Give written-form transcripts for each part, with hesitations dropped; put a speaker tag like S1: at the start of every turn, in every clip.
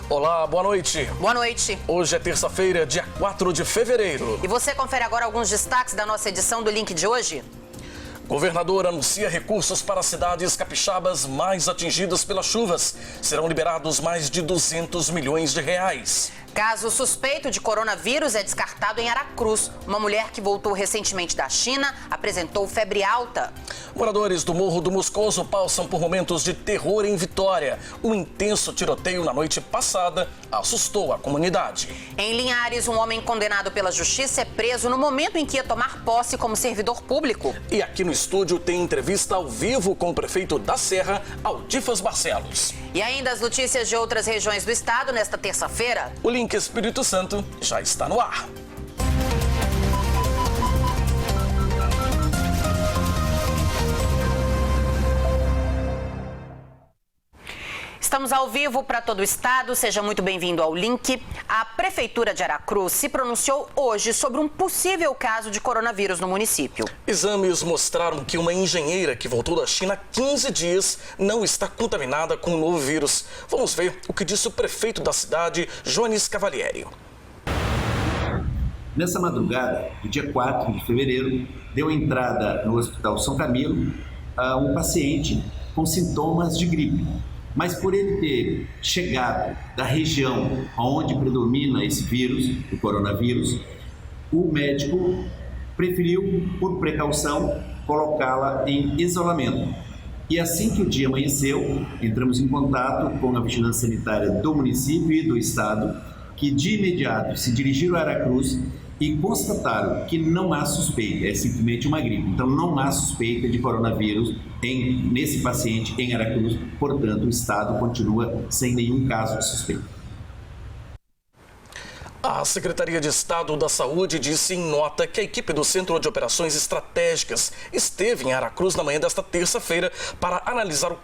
S1: Olá, boa noite.
S2: Boa noite.
S1: Hoje é terça-feira, dia 4 de fevereiro.
S2: E você confere agora alguns destaques da nossa edição do Link de hoje?
S1: Governador anuncia recursos para cidades capixabas mais atingidas pelas chuvas. Serão liberados mais de 200 milhões de reais.
S2: Caso suspeito de coronavírus é descartado em Aracruz. Uma mulher que voltou recentemente da China apresentou febre alta.
S1: Moradores do Morro do Moscoso passam por momentos de terror em Vitória. Um intenso tiroteio na noite passada assustou a comunidade.
S2: Em Linhares, um homem condenado pela justiça é preso no momento em que ia tomar posse como servidor público.
S1: E aqui no estúdio tem entrevista ao vivo com o prefeito da Serra, Aldifas Barcelos.
S2: E ainda as notícias de outras regiões do estado nesta terça-feira.
S1: O Link Espírito Santo já está no ar.
S2: Estamos ao vivo para todo o estado, seja muito bem-vindo ao Link. A Prefeitura de Aracruz se pronunciou hoje sobre um possível caso de coronavírus no município.
S1: Exames mostraram que uma engenheira que voltou da China há 15 dias não está contaminada com o novo vírus. Vamos ver o que disse o prefeito da cidade, Jones Cavalieri.
S3: Nessa madrugada, do dia 4 de fevereiro, deu entrada no Hospital São Camilo um paciente com sintomas de gripe. Mas por ele ter chegado da região onde predomina esse vírus, o coronavírus, o médico preferiu, por precaução, colocá-la em isolamento. E assim que o dia amanheceu, entramos em contato com a Vigilância Sanitária do município e do estado, que de imediato se dirigiram a Aracruz e constataram que não há suspeita, é simplesmente uma gripe. Então não há suspeita de coronavírus nesse paciente em Aracruz, portanto o estado continua sem nenhum caso de suspeita.
S1: A Secretaria de Estado da Saúde disse em nota que a equipe do Centro de Operações Estratégicas esteve em Aracruz na manhã desta terça-feira para analisar o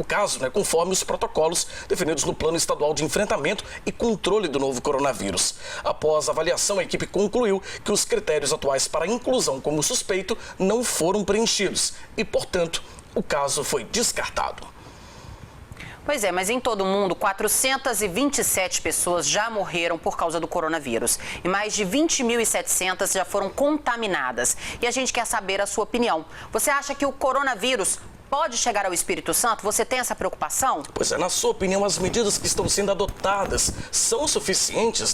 S1: caso, conforme os protocolos definidos no Plano Estadual de Enfrentamento e Controle do Novo Coronavírus. Após a avaliação, a equipe concluiu que os critérios atuais para inclusão como suspeito não foram preenchidos e, portanto, o caso foi descartado.
S2: Pois é, mas em todo o mundo, 427 pessoas já morreram por causa do coronavírus e mais de 20.700 já foram contaminadas. E a gente quer saber a sua opinião. Você acha que o coronavírus pode chegar ao Espírito Santo? Você tem essa preocupação?
S1: Pois é, na sua opinião, as medidas que estão sendo adotadas são suficientes,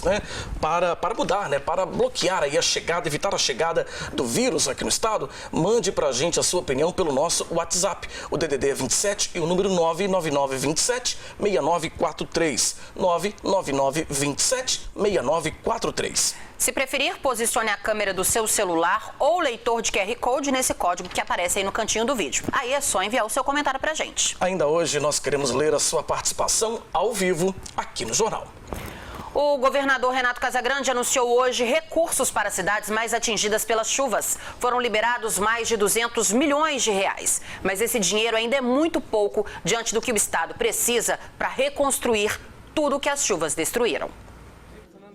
S1: para mudar, para bloquear aí a chegada, evitar a chegada do vírus aqui no estado? Mande pra gente a sua opinião pelo nosso WhatsApp. O DDD é 27 e o número 99927-6943. 99927-6943.
S2: Se preferir, posicione a câmera do seu celular ou leitor de QR Code nesse código que aparece aí no cantinho do vídeo. Aí é só enviar o seu comentário pra gente.
S1: Ainda hoje nós queremos ler a sua participação ao vivo aqui no jornal.
S2: O governador Renato Casagrande anunciou hoje recursos para cidades mais atingidas pelas chuvas. Foram liberados mais de 200 milhões de reais. Mas esse dinheiro ainda é muito pouco diante do que o estado precisa para reconstruir tudo o que as chuvas destruíram.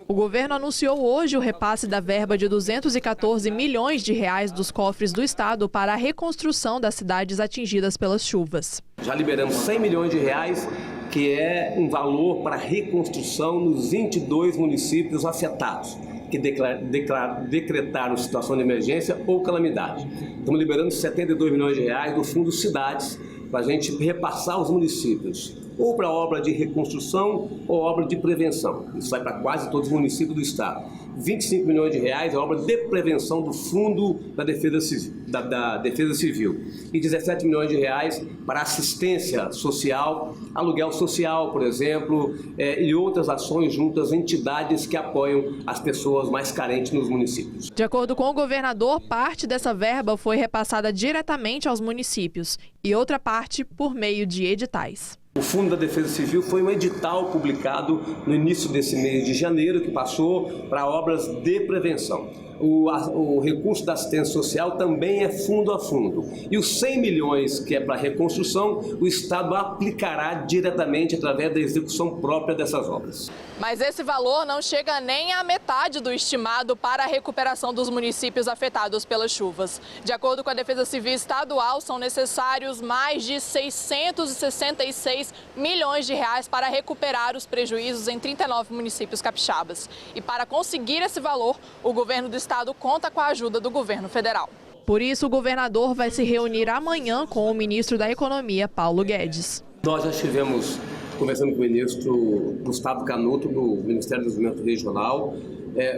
S4: O governo anunciou hoje o repasse da verba de 214 milhões de reais dos cofres do estado para a reconstrução das cidades atingidas pelas chuvas.
S5: Já liberamos 100 milhões de reais, que é um valor para reconstrução nos 22 municípios afetados, que decretaram situação de emergência ou calamidade. Estamos liberando 72 milhões de reais do Fundo Cidades para a gente repassar os municípios, ou para obra de reconstrução ou obra de prevenção. Isso vai para quase todos os municípios do estado. 25 milhões de reais é obra de prevenção do Fundo da Defesa Civil. E 17 milhões de reais para assistência social, aluguel social, por exemplo, e outras ações junto às entidades que apoiam as pessoas mais carentes nos municípios.
S4: De acordo com o governador, parte dessa verba foi repassada diretamente aos municípios e outra parte por meio de editais.
S5: O Fundo da Defesa Civil foi um edital publicado no início desse mês de janeiro que passou para obras de prevenção. o recurso da assistência social também é fundo a fundo. E os 100 milhões que é para a reconstrução, o Estado aplicará diretamente através da execução própria dessas obras.
S4: Mas esse valor não chega nem à metade do estimado para a recuperação dos municípios afetados pelas chuvas. De acordo com a Defesa Civil Estadual, são necessários mais de 666 milhões de reais para recuperar os prejuízos em 39 municípios capixabas. E para conseguir esse valor, o governo do estado conta com a ajuda do governo federal. Por isso, o governador vai se reunir amanhã com o ministro da Economia, Paulo Guedes.
S5: Nós já estivemos conversando com o ministro Gustavo Canuto, do Ministério do Desenvolvimento Regional.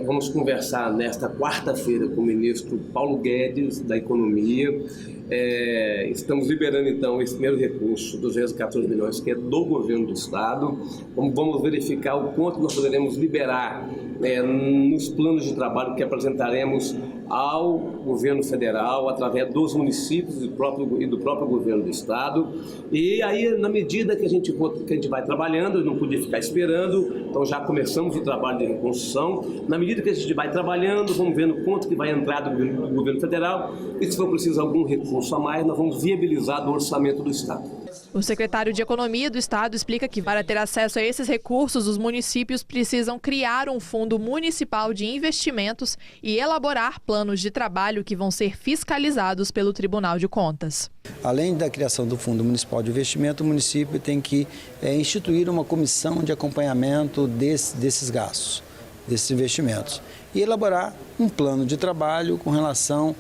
S5: Vamos conversar nesta quarta-feira com o ministro Paulo Guedes, da Economia. Estamos liberando, então, esse primeiro recurso, 214 milhões, que é do governo do Estado. Vamos verificar o quanto nós poderemos liberar nos planos de trabalho que apresentaremos ao governo federal, através dos municípios e do próprio governo do Estado. E aí, na medida que a gente vai trabalhando, não podia ficar esperando, então já começamos o trabalho de reconstrução. Na medida que a gente vai trabalhando, vamos vendo quanto que vai entrar do governo federal e se for preciso algum recurso a mais, nós vamos viabilizar do orçamento do Estado.
S4: O secretário de Economia do Estado explica que para ter acesso a esses recursos, os municípios precisam criar um fundo municipal de investimentos e elaborar planos de trabalho que vão ser fiscalizados pelo Tribunal de Contas.
S6: Além da criação do Fundo Municipal de Investimento, o município tem que instituir uma comissão de acompanhamento desses gastos, desses investimentos, e elaborar um plano de trabalho com relação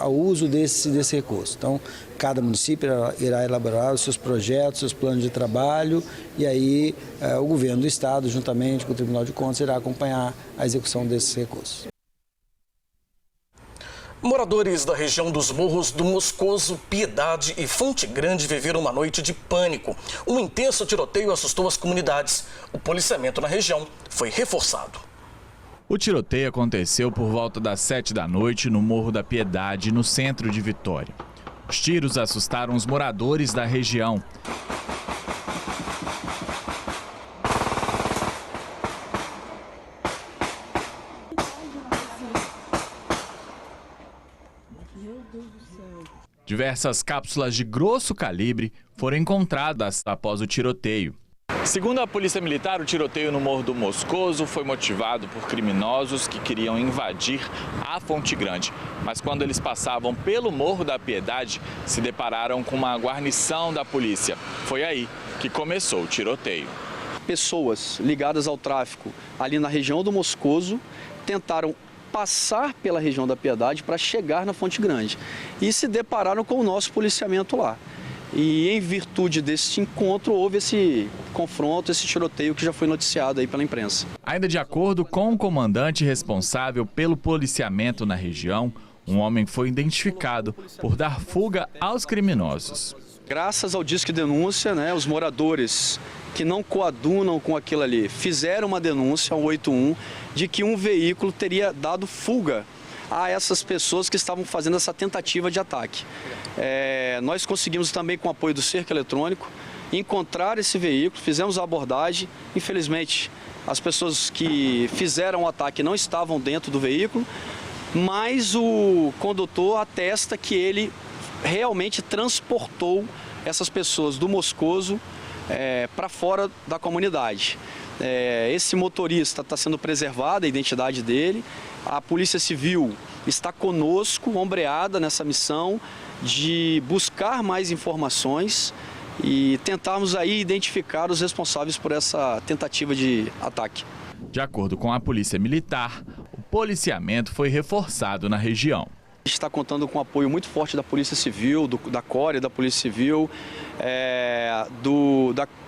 S6: ao uso desse recurso. Então, cada município irá elaborar os seus projetos, seus planos de trabalho, e aí o governo do Estado, juntamente com o Tribunal de Contas, irá acompanhar a execução desses recursos.
S1: Moradores da região dos morros do Moscoso, Piedade e Fonte Grande viveram uma noite de pânico. Um intenso tiroteio assustou as comunidades. O policiamento na região foi reforçado.
S7: O tiroteio aconteceu por volta das 7 da noite no Morro da Piedade, no centro de Vitória. Os tiros assustaram os moradores da região. Diversas cápsulas de grosso calibre foram encontradas após o tiroteio. Segundo a Polícia Militar, o tiroteio no Morro do Moscoso foi motivado por criminosos que queriam invadir a Fonte Grande. Mas quando eles passavam pelo Morro da Piedade, se depararam com uma guarnição da polícia. Foi aí que começou o tiroteio.
S8: Pessoas ligadas ao tráfico ali na região do Moscoso tentaram passar pela região da Piedade para chegar na Fonte Grande e se depararam com o nosso policiamento lá. E em virtude desse encontro houve esse confronto, esse tiroteio que já foi noticiado aí pela imprensa.
S7: Ainda de acordo com o comandante responsável pelo policiamento na região, um homem foi identificado por dar fuga aos criminosos.
S8: Graças ao Disque Denúncia, os moradores que não coadunam com aquilo ali fizeram uma denúncia ao 81 de que um veículo teria dado fuga a essas pessoas que estavam fazendo essa tentativa de ataque. Nós conseguimos também, com o apoio do cerco eletrônico, encontrar esse veículo, fizemos a abordagem. Infelizmente, as pessoas que fizeram o ataque não estavam dentro do veículo, mas o condutor atesta que ele realmente transportou essas pessoas do Moscoso para fora da comunidade. Esse motorista está sendo preservada, a identidade dele. A Polícia Civil está conosco, ombreada nessa missão de buscar mais informações e tentarmos aí identificar os responsáveis por essa tentativa de ataque.
S7: De acordo com a Polícia Militar, o policiamento foi reforçado na região.
S8: A gente está contando com o apoio muito forte da Polícia Civil, da CORE, da Polícia Civil,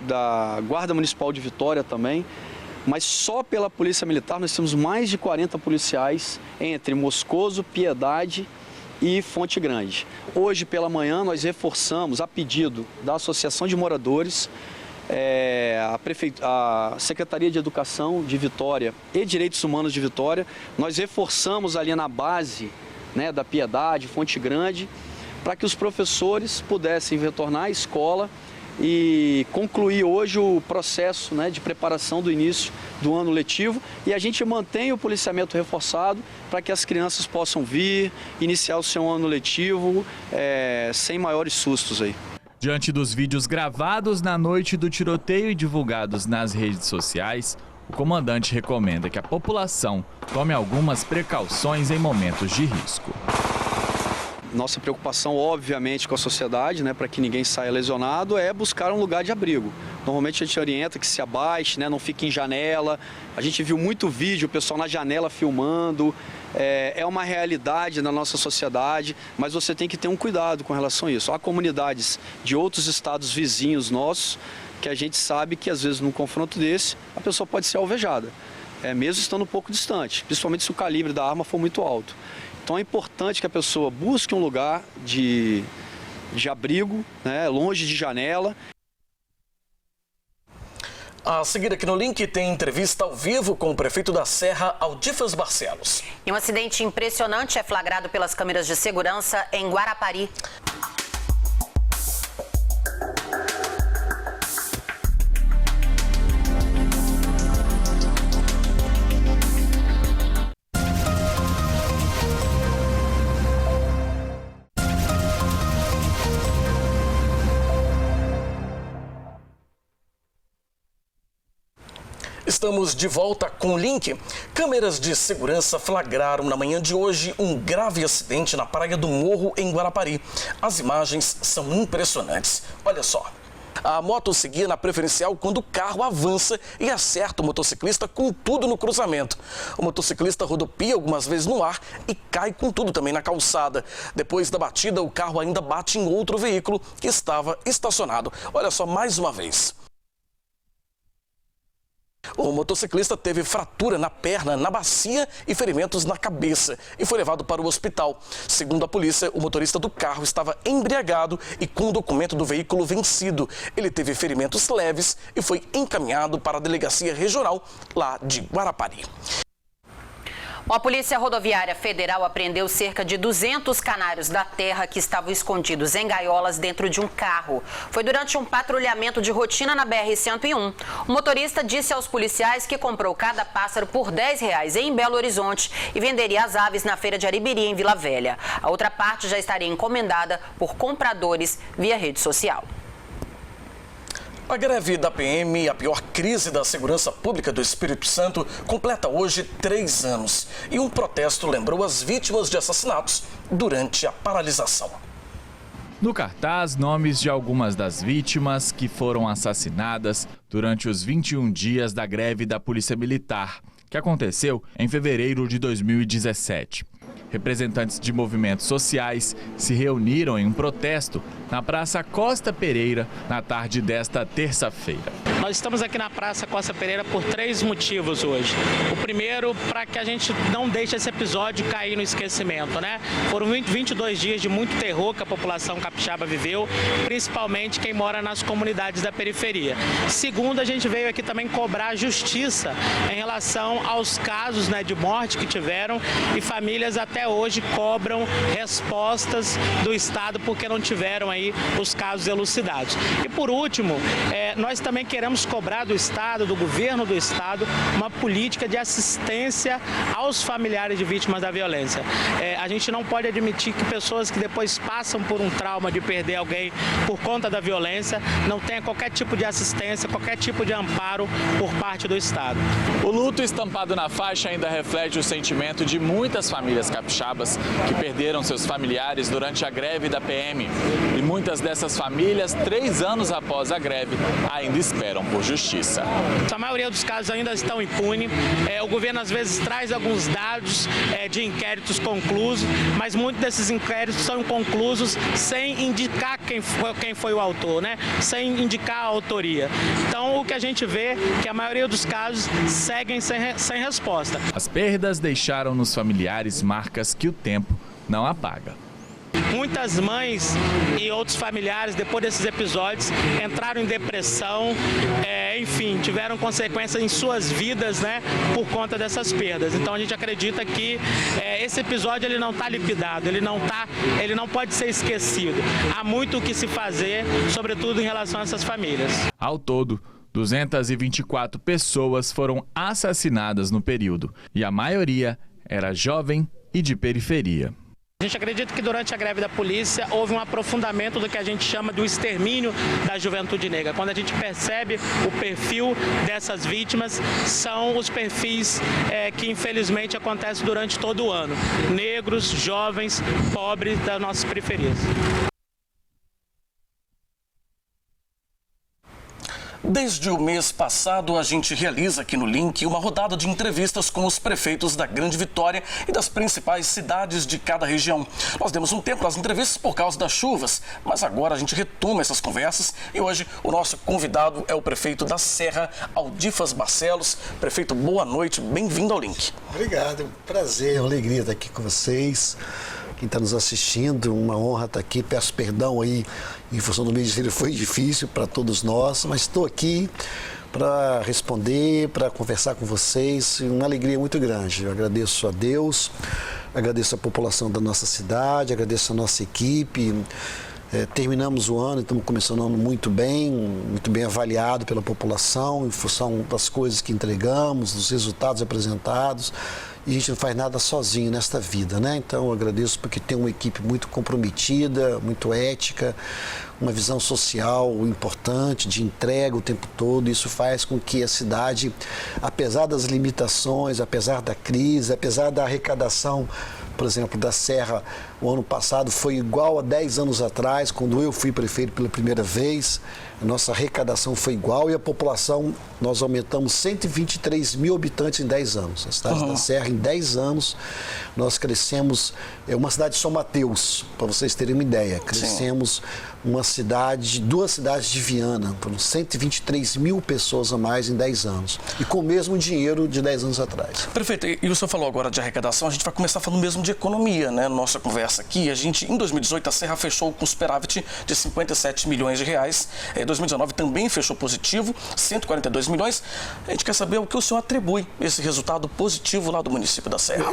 S8: da Guarda Municipal de Vitória também. Mas só pela Polícia Militar nós temos mais de 40 policiais entre Moscoso, Piedade e Fonte Grande. Hoje pela manhã nós reforçamos, a pedido da Associação de Moradores, a Secretaria de Educação de Vitória e Direitos Humanos de Vitória, nós reforçamos ali na base da Piedade, Fonte Grande, para que os professores pudessem retornar à escola e concluir hoje o processo, né, de preparação do início do ano letivo, e a gente mantém o policiamento reforçado para que as crianças possam vir, iniciar o seu ano letivo sem maiores sustos aí.
S7: Diante dos vídeos gravados na noite do tiroteio e divulgados nas redes sociais, o comandante recomenda que a população tome algumas precauções em momentos de risco.
S8: Nossa preocupação, obviamente, com a sociedade, né, para que ninguém saia lesionado, é buscar um lugar de abrigo. Normalmente a gente orienta que se abaixe, né, não fique em janela. A gente viu muito vídeo, o pessoal na janela filmando. É uma realidade na nossa sociedade, mas você tem que ter um cuidado com relação a isso. Há comunidades de outros estados vizinhos nossos que a gente sabe que, às vezes, num confronto desse, a pessoa pode ser alvejada, mesmo estando um pouco distante, principalmente se o calibre da arma for muito alto. Então é importante que a pessoa busque um lugar de abrigo, né, longe de janela.
S1: A seguir aqui no link tem entrevista ao vivo com o prefeito da Serra, Aldifas Barcelos.
S2: E um acidente impressionante é flagrado pelas câmeras de segurança em Guarapari.
S1: Estamos de volta com o link. Câmeras de segurança flagraram na manhã de hoje um grave acidente na Praia do Morro, em Guarapari. As imagens são impressionantes. Olha só. A moto seguia na preferencial quando o carro avança e acerta o motociclista com tudo no cruzamento. O motociclista rodopia algumas vezes no ar e cai com tudo também na calçada. Depois da batida, o carro ainda bate em outro veículo que estava estacionado. Olha só mais uma vez. O motociclista teve fratura na perna, na bacia e ferimentos na cabeça e foi levado para o hospital. Segundo a polícia, o motorista do carro estava embriagado e com o documento do veículo vencido. Ele teve ferimentos leves e foi encaminhado para a delegacia regional lá de Guarapari.
S2: A Polícia Rodoviária Federal apreendeu cerca de 200 canários da terra que estavam escondidos em gaiolas dentro de um carro. Foi durante um patrulhamento de rotina na BR-101. O motorista disse aos policiais que comprou cada pássaro por R$10 em Belo Horizonte e venderia as aves na feira de Aribiri, em Vila Velha. A outra parte já estaria encomendada por compradores via rede social.
S1: A greve da PM, a pior crise da segurança pública do Espírito Santo, completa hoje 3 anos. E um protesto lembrou as vítimas de assassinatos durante a paralisação.
S7: No cartaz, nomes de algumas das vítimas que foram assassinadas durante os 21 dias da greve da Polícia Militar, que aconteceu em fevereiro de 2017. Representantes de movimentos sociais se reuniram em um protesto na Praça Costa Pereira na tarde desta terça-feira.
S9: Nós estamos aqui na Praça Costa Pereira por 3 motivos hoje. O primeiro, para que a gente não deixe esse episódio cair no esquecimento, né? Foram 22 dias de muito terror que a população capixaba viveu, principalmente quem mora nas comunidades da periferia. Segundo, a gente veio aqui também cobrar justiça em relação aos casos, né, de morte que tiveram, e famílias até hoje cobram respostas do Estado porque não tiveram aí os casos elucidados. E por último, nós também queremos cobrar do Estado, do governo do Estado, uma política de assistência aos familiares de vítimas da violência. A gente não pode admitir que pessoas que depois passam por um trauma de perder alguém por conta da violência não tenham qualquer tipo de assistência, qualquer tipo de amparo por parte do Estado.
S7: O luto estampado na faixa ainda reflete o sentimento de muitas famílias capixabas que perderam seus familiares durante a greve da PM. E muitas dessas famílias, 3 anos após a greve, ainda esperam por justiça.
S9: A maioria dos casos ainda estão impunes. O governo às vezes traz alguns dados de inquéritos conclusos, mas muitos desses inquéritos são inconclusos sem indicar quem foi o autor, né? Sem indicar a autoria. Então o que a gente vê é que a maioria dos casos seguem sem resposta.
S7: As perdas deixaram nos familiares marcas que o tempo não apaga.
S9: Muitas mães e outros familiares, depois desses episódios, entraram em depressão, enfim, tiveram consequências em suas vidas, né, por conta dessas perdas. Então a gente acredita que esse episódio ele não está liquidado, ele não pode ser esquecido. Há muito o que se fazer, sobretudo em relação a essas famílias.
S7: Ao todo, 224 pessoas foram assassinadas no período e a maioria era jovem e de periferia.
S9: A gente acredita que durante a greve da polícia houve um aprofundamento do que a gente chama do extermínio da juventude negra. Quando a gente percebe o perfil dessas vítimas, são os perfis que infelizmente acontecem durante todo o ano. Negros, jovens, pobres das nossas periferias.
S1: Desde o mês passado, a gente realiza aqui no Link uma rodada de entrevistas com os prefeitos da Grande Vitória e das principais cidades de cada região. Nós demos um tempo às entrevistas por causa das chuvas, mas agora a gente retoma essas conversas e hoje o nosso convidado é o prefeito da Serra, Aldifas Barcelos. Prefeito, boa noite, bem-vindo ao Link.
S10: Obrigado, é um prazer, uma alegria estar aqui com vocês. Quem está nos assistindo, uma honra estar aqui. Peço perdão aí, em função do ministério foi difícil para todos nós, mas estou aqui para responder, para conversar com vocês. Uma alegria muito grande. Eu agradeço a Deus, agradeço a população da nossa cidade, agradeço a nossa equipe. Terminamos o ano e estamos começando o ano muito bem avaliado pela população, em função das coisas que entregamos, dos resultados apresentados. E a gente não faz nada sozinho nesta vida, né? Então eu agradeço porque tem uma equipe muito comprometida, muito ética, uma visão social importante, de entrega o tempo todo. Isso faz com que a cidade, apesar das limitações, apesar da crise, apesar da arrecadação, por exemplo, da Serra, o ano passado foi igual a 10 anos atrás, quando eu fui prefeito pela primeira vez. A nossa arrecadação foi igual e a população, nós aumentamos 123 mil habitantes em 10 anos. A cidade da Serra, em 10 anos, nós crescemos, uma cidade de São Mateus, para vocês terem uma ideia. Crescemos duas cidades de Viana, foram 123 mil pessoas a mais em 10 anos. E com o mesmo dinheiro de 10 anos atrás.
S1: Prefeito, e o senhor falou agora de arrecadação, a gente vai começar falando mesmo de economia, né? Nossa conversa aqui, em 2018, a Serra fechou com superávit de 57 milhões de reais. 2019 também fechou positivo, 142 milhões. A gente quer saber o que o senhor atribui esse resultado positivo lá do município da Serra.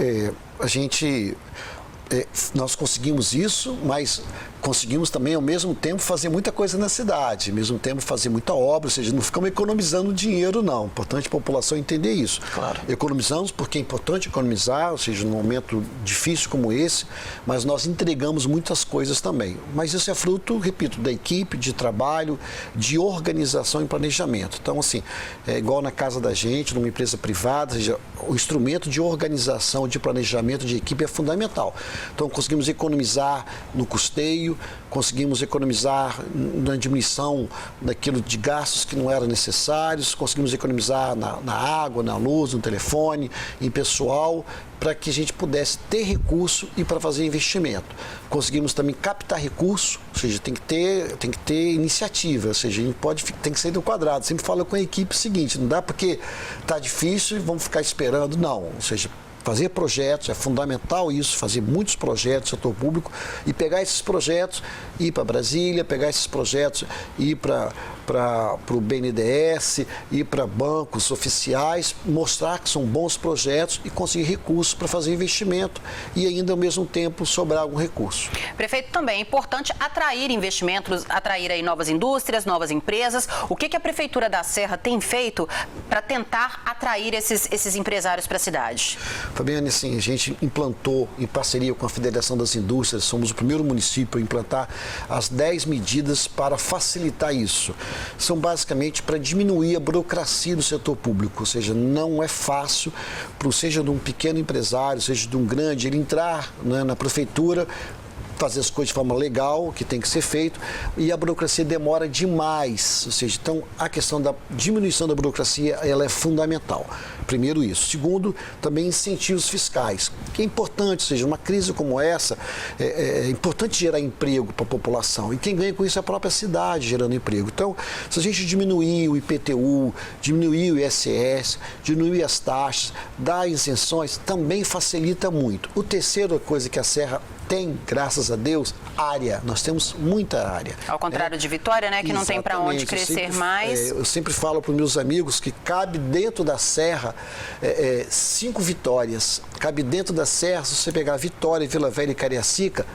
S10: Nós conseguimos isso, mas conseguimos também, ao mesmo tempo, fazer muita coisa na cidade, ao mesmo tempo fazer muita obra, ou seja, não ficamos economizando dinheiro, não. É importante a população entender isso.
S1: Claro.
S10: Economizamos porque é importante economizar, ou seja, num momento difícil como esse, mas nós entregamos muitas coisas também. Mas isso é fruto, repito, da equipe, de trabalho, de organização e planejamento. Então, assim, é igual na casa da gente, numa empresa privada, ou seja, o instrumento de organização, de planejamento de equipe é fundamental. Então, conseguimos economizar no custeio, conseguimos economizar na diminuição daquilo de gastos que não eram necessários, conseguimos economizar na água, na luz, no telefone, em pessoal, para que a gente pudesse ter recurso e para fazer investimento. Conseguimos também captar recurso, ou seja, tem que ter iniciativa, ou seja, a gente tem que sair do quadrado. Sempre falo com a equipe o seguinte, não dá porque está difícil e vamos ficar esperando, não, ou seja, fazer projetos, é fundamental isso, fazer muitos projetos no setor público e pegar esses projetos, ir para Brasília, pegar esses projetos, ir para o BNDES, ir para bancos oficiais, mostrar que são bons projetos e conseguir recursos para fazer investimento e ainda ao mesmo tempo sobrar algum recurso.
S2: Prefeito, também é importante atrair investimentos, atrair aí novas indústrias, novas empresas. O que a Prefeitura da Serra tem feito para tentar atrair esses empresários para a cidade?
S10: Fabiane, assim, a gente implantou, em parceria com a Federação das Indústrias, somos o primeiro município a implantar as 10 medidas para facilitar isso. São basicamente para diminuir a burocracia do setor público, ou seja, não é fácil, seja de um pequeno empresário, seja de um grande, ele entrar, né, na prefeitura, fazer as coisas de forma legal, que tem que ser feito, e a burocracia demora demais, ou seja, então a questão da diminuição da burocracia, ela é fundamental. Primeiro isso. Segundo, também incentivos fiscais, que é importante, ou seja, uma crise como essa, é importante gerar emprego para a população. E quem ganha com isso é a própria cidade gerando emprego. Então, se a gente diminuir o IPTU, diminuir o ISS, diminuir as taxas, dar isenções, também facilita muito. O terceiro coisa que a Serra tem, graças a Deus, área. Nós temos muita área.
S2: Ao contrário de Vitória, né, que não tem para onde crescer mais.
S10: Eu sempre falo para os meus amigos que cabe dentro da Serra 5 Vitórias. Cabe dentro da Serra, se você pegar Vitória, Vila Velha e Cariacica,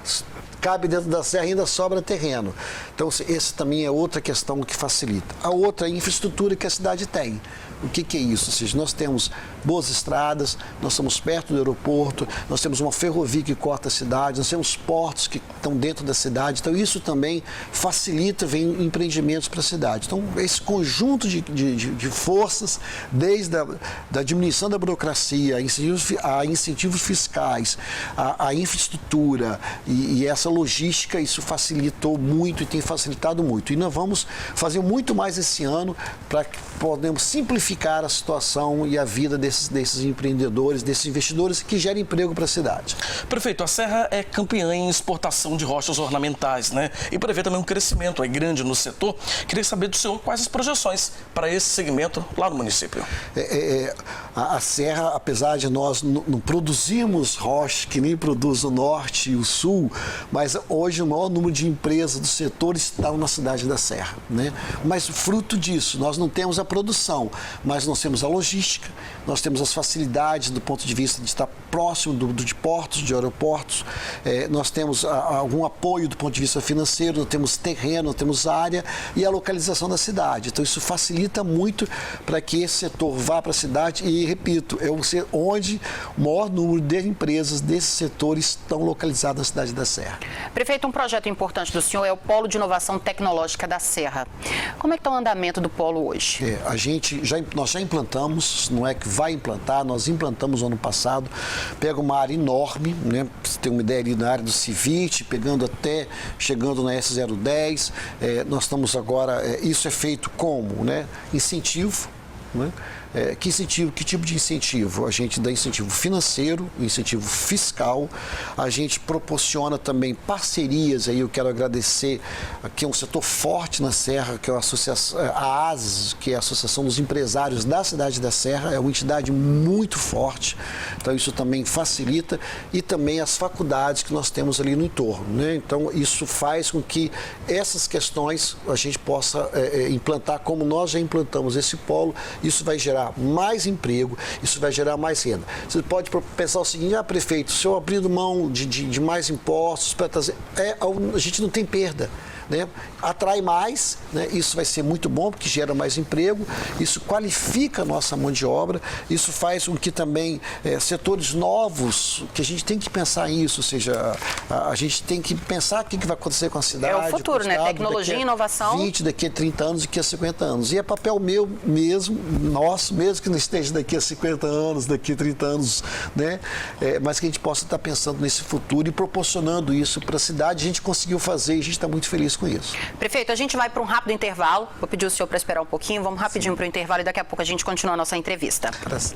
S10: cabe dentro da Serra e ainda sobra terreno. Então, esse também é outra questão que facilita. A outra é a infraestrutura que a cidade tem. O que é isso? Ou seja, nós temos boas estradas, nós estamos perto do aeroporto, nós temos uma ferrovia que corta a cidade, nós temos portos que estão dentro da cidade. Então, isso também facilita, vem empreendimentos para a cidade. Então, esse conjunto de forças, desde a diminuição da burocracia, a incentivos fiscais, a infraestrutura e essa logística, isso facilitou muito e tem facilitado muito. E nós vamos fazer muito mais esse ano para que podemos simplificar a situação e a vida desses empreendedores, desses investidores que geram emprego para a cidade.
S1: Prefeito, a Serra é campeã em exportação de rochas ornamentais, né? E prevê também um crescimento grande no setor. Queria saber do senhor quais as projeções para esse segmento lá no município.
S10: A Serra, apesar de nós não produzirmos rochas que nem produz o Norte e o Sul, mas hoje o maior número de empresas do setor estão na cidade da Serra, né? Mas fruto disso, nós não temos a produção, mas nós temos a logística, nós temos as facilidades do ponto de vista de estar próximo de portos, de aeroportos, nós temos algum apoio do ponto de vista financeiro, nós temos terreno, nós temos área e a localização da cidade. Então, isso facilita muito para que esse setor vá para a cidade e, repito, é onde o maior número de empresas desse setor estão localizadas na cidade da Serra.
S2: Prefeito, um projeto importante do senhor é o Polo de Inovação Tecnológica da Serra. Como é que está o andamento do polo hoje?
S10: Nós já implantamos, não é que vai implantar, nós implantamos no ano passado, pega uma área enorme, né? Você tem uma ideia ali na área do Civit, chegando na S010, nós estamos agora, isso é feito como, né? Incentivo, né? Que tipo de incentivo? A gente dá incentivo financeiro, incentivo fiscal, a gente proporciona também parcerias, aí eu quero agradecer, que é um setor forte na Serra, que é a ASES, que é a Associação dos Empresários da Cidade da Serra, é uma entidade muito forte, então isso também facilita, e também as faculdades que nós temos ali no entorno, né? Então isso faz com que essas questões a gente possa implantar, como nós já implantamos esse polo, isso vai gerar mais emprego, isso vai gerar mais renda. Você pode pensar o seguinte: prefeito, se eu abrir mão de mais impostos para trazer, a gente não tem perda, né? Atrai mais, né? Isso vai ser muito bom porque gera mais emprego, isso qualifica a nossa mão de obra, isso faz com que também setores novos, que a gente tem que pensar nisso, ou seja, a gente tem que pensar o que vai acontecer com a cidade.
S2: É o futuro, né? Tecnologia e inovação.
S10: 20, daqui a 30 anos, daqui a 50 anos. E é papel meu mesmo, nosso, mesmo que não esteja daqui a 50 anos, daqui a 30 anos, né? Mas que a gente possa estar pensando nesse futuro e proporcionando isso para a cidade. A gente conseguiu fazer e a gente está muito feliz com isso.
S2: Prefeito, a gente vai para um rápido intervalo. Vou pedir o senhor para esperar um pouquinho. Vamos rapidinho para o intervalo e daqui a pouco a gente continua a nossa entrevista.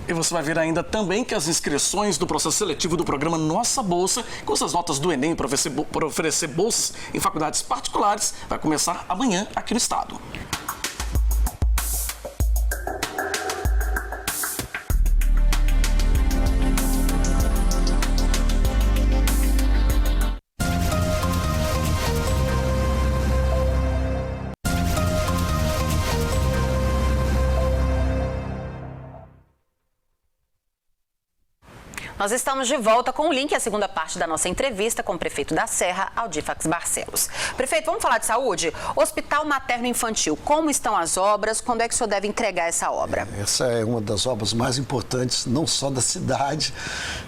S1: E você vai ver ainda também que as inscrições do processo seletivo do programa Nossa Bolsa, com essas notas do Enem para oferecer bolsas em faculdades particulares, vai começar amanhã aqui no estado.
S2: Nós estamos de volta com o link e a segunda parte da nossa entrevista com o prefeito da Serra, Aldifax Barcelos. Prefeito, vamos falar de saúde? Hospital Materno Infantil, como estão as obras? Quando é que o senhor deve entregar essa obra?
S10: Essa é uma das obras mais importantes, não só da cidade,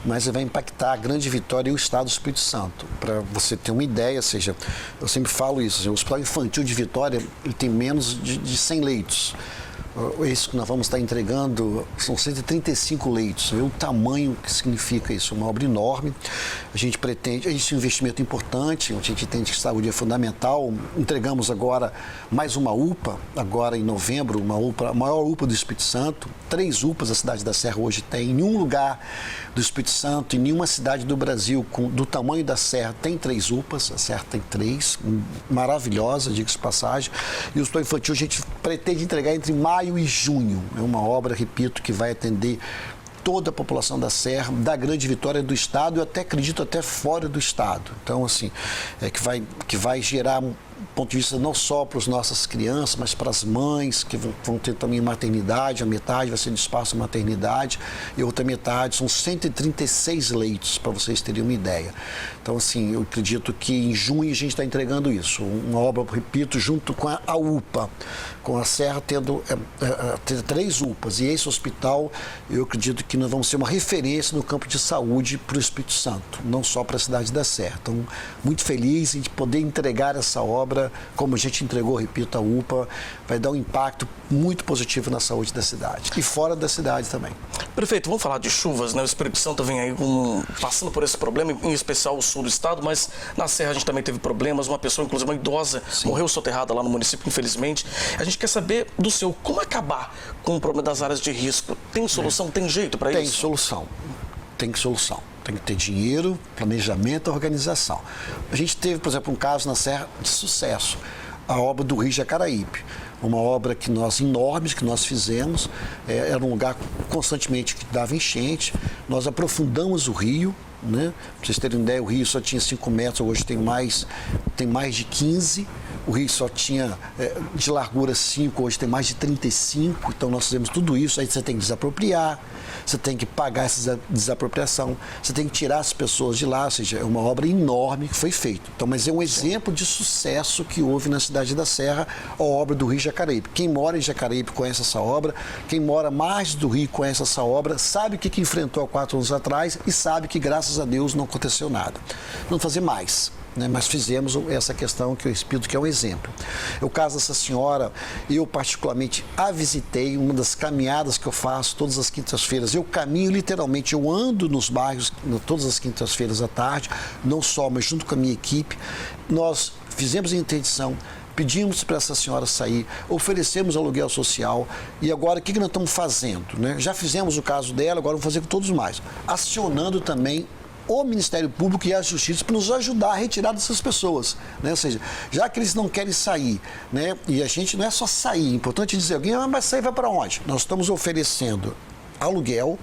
S10: mas vai impactar a Grande Vitória e o estado do Espírito Santo. Para você ter uma ideia, ou seja, eu sempre falo isso, o Hospital Infantil de Vitória ele tem menos de 100 leitos. Isso que nós vamos estar entregando são 135 leitos. O tamanho que significa isso, uma obra enorme. A gente pretende, isso é um investimento importante, a gente entende que saúde é fundamental. Entregamos agora mais uma UPA, agora em novembro, a maior UPA do Espírito Santo. 3 UPAs a cidade da Serra hoje tem. Em nenhum lugar do Espírito Santo, em nenhuma cidade do Brasil do tamanho da Serra tem 3 UPAs. A Serra tem 3, maravilhosa, diga-se de passagem. E o Hospital Infantil a gente pretende entregar entre maio e junho. É uma obra, repito, que vai atender toda a população da Serra, da Grande Vitória do Estado, eu até acredito até fora do Estado. Então, assim, que vai gerar um ponto de vista não só para as nossas crianças, mas para as mães, que vão ter também maternidade, a metade vai ser de espaço maternidade, e a outra metade são 136 leitos, para vocês terem uma ideia. Então, assim, eu acredito que em junho a gente está entregando isso, uma obra, repito, junto com a UPA, com a Serra tendo 3 UPAs, e esse hospital, eu acredito que nós vamos ser uma referência no campo de saúde para o Espírito Santo, não só para a cidade da Serra. Então, muito feliz em poder entregar essa obra, como a gente entregou, repito, a UPA, vai dar um impacto muito positivo na saúde da cidade e fora da cidade também.
S1: Prefeito, vamos falar de chuvas, né? O Espírito Santo vem aí passando por esse problema, em especial o sul do estado, mas na Serra a gente também teve problemas, uma pessoa, inclusive uma idosa, morreu soterrada lá no município, infelizmente. A gente quer saber do seu, como acabar com o problema das áreas de risco? Tem solução, tem jeito para isso?
S10: Tem solução, tem solução. Tem que ter dinheiro, planejamento, organização. A gente teve, por exemplo, um caso na Serra de sucesso, a obra do Rio Jacaraípe. Uma obra enorme que nós fizemos, era um lugar constantemente que dava enchente. Nós aprofundamos o rio, né? Para vocês terem ideia, o rio só tinha 5 metros, hoje tem mais de 15. O rio só tinha de largura 5, hoje tem mais de 35. Então nós fizemos tudo isso. Aí você tem que desapropriar, você tem que pagar essa desapropriação, você tem que tirar as pessoas de lá, ou seja, é uma obra enorme que foi feita. Então, mas é um exemplo de sucesso que houve na cidade da Serra, a obra do Rio Jacareípe. Quem mora em Jacareípe conhece essa obra, quem mora mais do Rio conhece essa obra, sabe o que enfrentou há 4 anos atrás e sabe que, graças a Deus, não aconteceu nada. Vamos fazer mais. Mas fizemos essa questão que eu explico, que é um exemplo. O caso dessa senhora, eu particularmente a visitei, uma das caminhadas que eu faço todas as quintas-feiras. Eu caminho literalmente, eu ando nos bairros todas as quintas-feiras à tarde, não só, mas junto com a minha equipe. Nós fizemos a interdição, pedimos para essa senhora sair, oferecemos aluguel social e agora o que nós estamos fazendo? Né? Já fizemos o caso dela, agora vamos fazer com todos mais. Acionando também o Ministério Público e a Justiça para nos ajudar a retirar dessas pessoas, né? Ou seja, já que eles não querem sair, né? E a gente não é só sair, é importante dizer, alguém vai sair, vai para onde? Nós estamos oferecendo aluguel,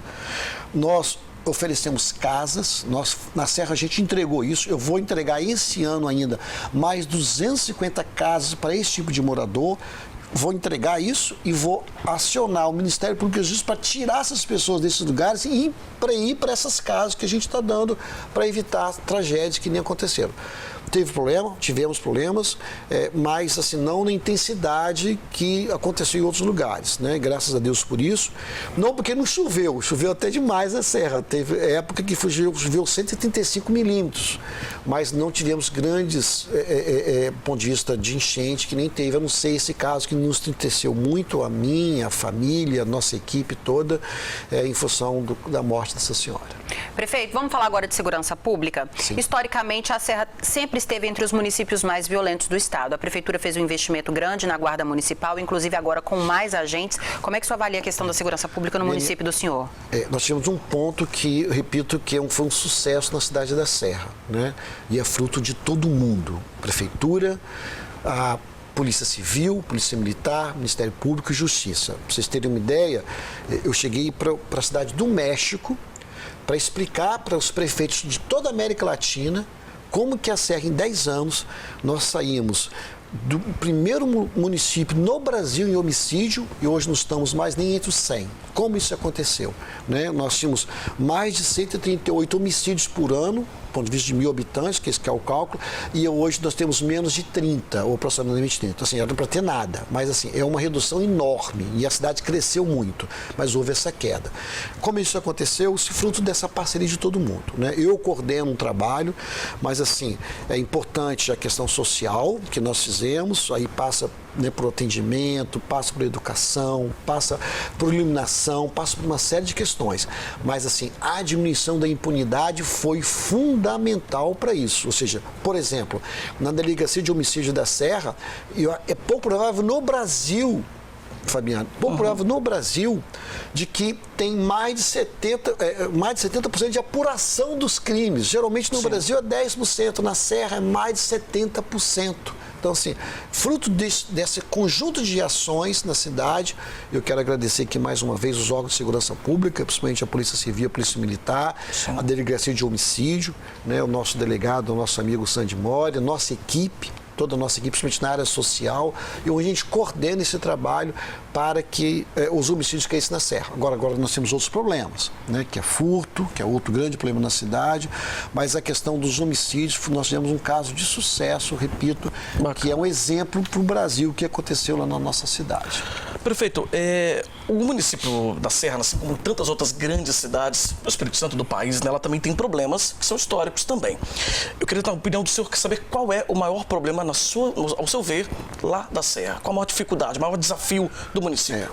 S10: nós oferecemos casas, na Serra a gente entregou isso, eu vou entregar esse ano ainda mais 250 casas para esse tipo de morador. Vou entregar isso e vou acionar o Ministério Público e Justiça para tirar essas pessoas desses lugares e ir para essas casas que a gente está dando para evitar tragédias que nem aconteceram. Tivemos problemas, mas assim, não na intensidade que aconteceu em outros lugares, né? Graças a Deus por isso. Não porque não choveu até demais na Serra. Teve época que choveu 135 milímetros, mas não tivemos grandes ponto de vista de enchente que nem teve. Eu não sei esse caso que nos entristeceu muito, a mim, a família, a nossa equipe toda, em função da morte dessa senhora.
S2: Prefeito, vamos falar agora de segurança pública? Sim. Historicamente, a Serra sempre esteve entre os municípios mais violentos do estado. A prefeitura fez um investimento grande na guarda municipal, inclusive agora com mais agentes. Como é que o senhor avalia a questão da segurança pública no município do senhor?
S10: Nós tivemos um ponto que, repito, que foi um sucesso na cidade da Serra, né? E é fruto de todo mundo. Prefeitura, a Polícia Civil, Polícia Militar, Ministério Público e Justiça. Para vocês terem uma ideia, eu cheguei para a cidade do México para explicar para os prefeitos de toda a América Latina como que a Serra, em 10 anos, nós saímos do primeiro município no Brasil em homicídio e hoje não estamos mais nem entre os 100. Como isso aconteceu? Né? Nós tínhamos mais de 138 homicídios por ano, do ponto de vista de 1.000 habitantes, que esse que é o cálculo, e hoje nós temos menos de 30, ou aproximadamente 30. Então, assim, não era para ter nada, mas assim, é uma redução enorme e a cidade cresceu muito, mas houve essa queda. Como isso aconteceu? Fruto dessa parceria de todo mundo, né? Eu coordeno um trabalho, mas assim, é importante a questão social que nós fizemos, aí passa né, por atendimento, passa por educação, passa por iluminação, passa por uma série de questões. Mas, assim, a diminuição da impunidade foi fundamental para isso. Ou seja, por exemplo, na Delegacia de Homicídio da Serra, é pouco provável no Brasil, Fabiano, pouco provável no Brasil, de que tem mais de 70% de apuração dos crimes. Geralmente no Brasil é 10%, na Serra é mais de 70%. Então, assim, fruto desse conjunto de ações na cidade, eu quero agradecer aqui mais uma vez os órgãos de segurança pública, principalmente a Polícia Civil, a Polícia Militar, a Delegacia de Homicídio, né, o nosso delegado, o nosso amigo Sandy Moria, nossa equipe, toda a nossa equipe, principalmente na área social, e onde a gente coordena esse trabalho para que os homicídios caíssem na Serra. Agora nós temos outros problemas, né, que é furto, que é outro grande problema na cidade, mas a questão dos homicídios, nós tivemos um caso de sucesso, repito, que é um exemplo para o Brasil que aconteceu lá na nossa cidade.
S1: Prefeito, o município da Serra, assim como tantas outras grandes cidades do Espírito Santo do país, né, ela também tem problemas que são históricos também. Eu queria ter a opinião do senhor, saber qual é o maior problema, ao seu ver, lá da Serra. Qual a maior dificuldade, o maior desafio do município?